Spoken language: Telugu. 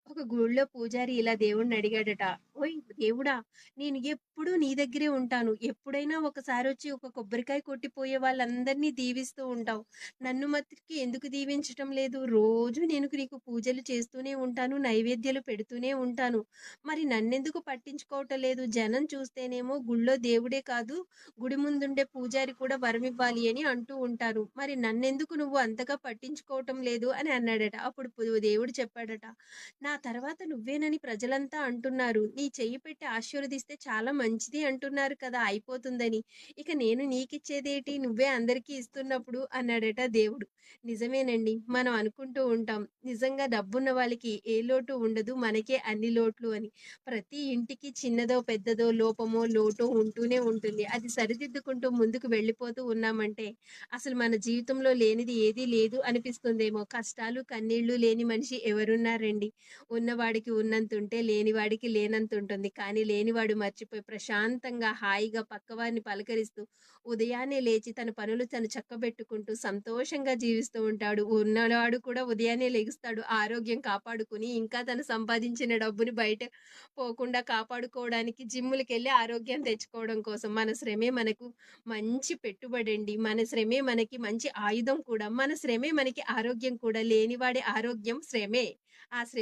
ఒక గుడిలో పూజారి ఇలా దేవుడిని అడిగాడట. "ఓయ్ దేవుడా! నేను ఎప్పుడూ నీ దగ్గరే ఉంటాను. ఎప్పుడైనా ఒకసారొచ్చి ఒక కొబ్బరికాయ కొట్టిపోయే వాళ్ళందరినీ దీవిస్తూ ఉంటావు. నన్ను మట్టుకి ఎందుకు దీవించటం లేదు? రోజు నేను నీకు పూజలు చేస్తూనే ఉంటాను. నైవేద్యాలు పెడుతూనే ఉంటాను. మరి నన్నెందుకు పట్టించుకోవటం లేదు? జనం చూస్తేనేమో గుళ్ళో దేవుడే కాదు, గుడి ముందుండే పూజారి కూడా వరమివ్వాలి అని అంటూ ఉంటారు. మరి నన్నెందుకు నువ్వు అంతగా పట్టించుకోవటం లేదు" అని అన్నాడట. అప్పుడు దేవుడు చెప్పాడట, నా తర్వాత నువ్వేనని ప్రజలంతా అంటున్నారు. నీ చెయ్యి పెట్టి ఆశీర్వదిస్తే చాలా మంచిది అంటున్నారు కదా! అయిపోతుందని. ఇక నేను నీకిచ్చేదేటి? నువ్వే అందరికీ ఇస్తున్నప్పుడు అన్నాడట దేవుడు. నిజమేనండి. మనం అనుకుంటూ ఉంటాం. నిజంగా డబ్బున్న వాళ్ళకి ఏ లోటు ఉండదు. మనకే అన్ని లోట్లు అని. ప్రతి ఇంటికి చిన్నదో, పెద్దదో, లోపమో, లోటో ఉంటూనే ఉంటుంది. అది సరిదిద్దుకుంటూ ముందుకు వెళ్ళిపోతూ ఉన్నామంటే అసలు మన జీవితంలో లేనిది ఏదీ లేదు అనిపిస్తుందేమో. కష్టాలు, కన్నీళ్లు లేని మనిషి ఎవరున్నారండి? ఉన్నవాడికి ఉన్నంతుంటే లేనివాడికి లేనంతుంటుంది. కానీ లేనివాడు మర్చిపోయి ప్రశాంతంగా, హాయిగా పక్కవారిని పలకరిస్తూ, ఉదయాన్నే లేచి తన పనులు తను చక్కబెట్టుకుంటూ సంతోషంగా జీవిస్తూ ఉంటాడు. ఉన్నవాడు కూడా ఉదయాన్నే లెగుస్తాడు. ఆరోగ్యం కాపాడుకొని, ఇంకా తను సంపాదించిన డబ్బుని బయట పోకుండా కాపాడుకోవడానికి జిమ్ములకెళ్ళి ఆరోగ్యం తెచ్చుకోవడం కోసం. మన శ్రమే మనకు మంచి పెట్టుబడండి. మన శ్రమే మనకి మంచి ఆయుధం కూడా. మన శ్రమే మనకి ఆరోగ్యం కూడా. లేనివాడి ఆరోగ్యం శ్రమే. ఆ శ్రమ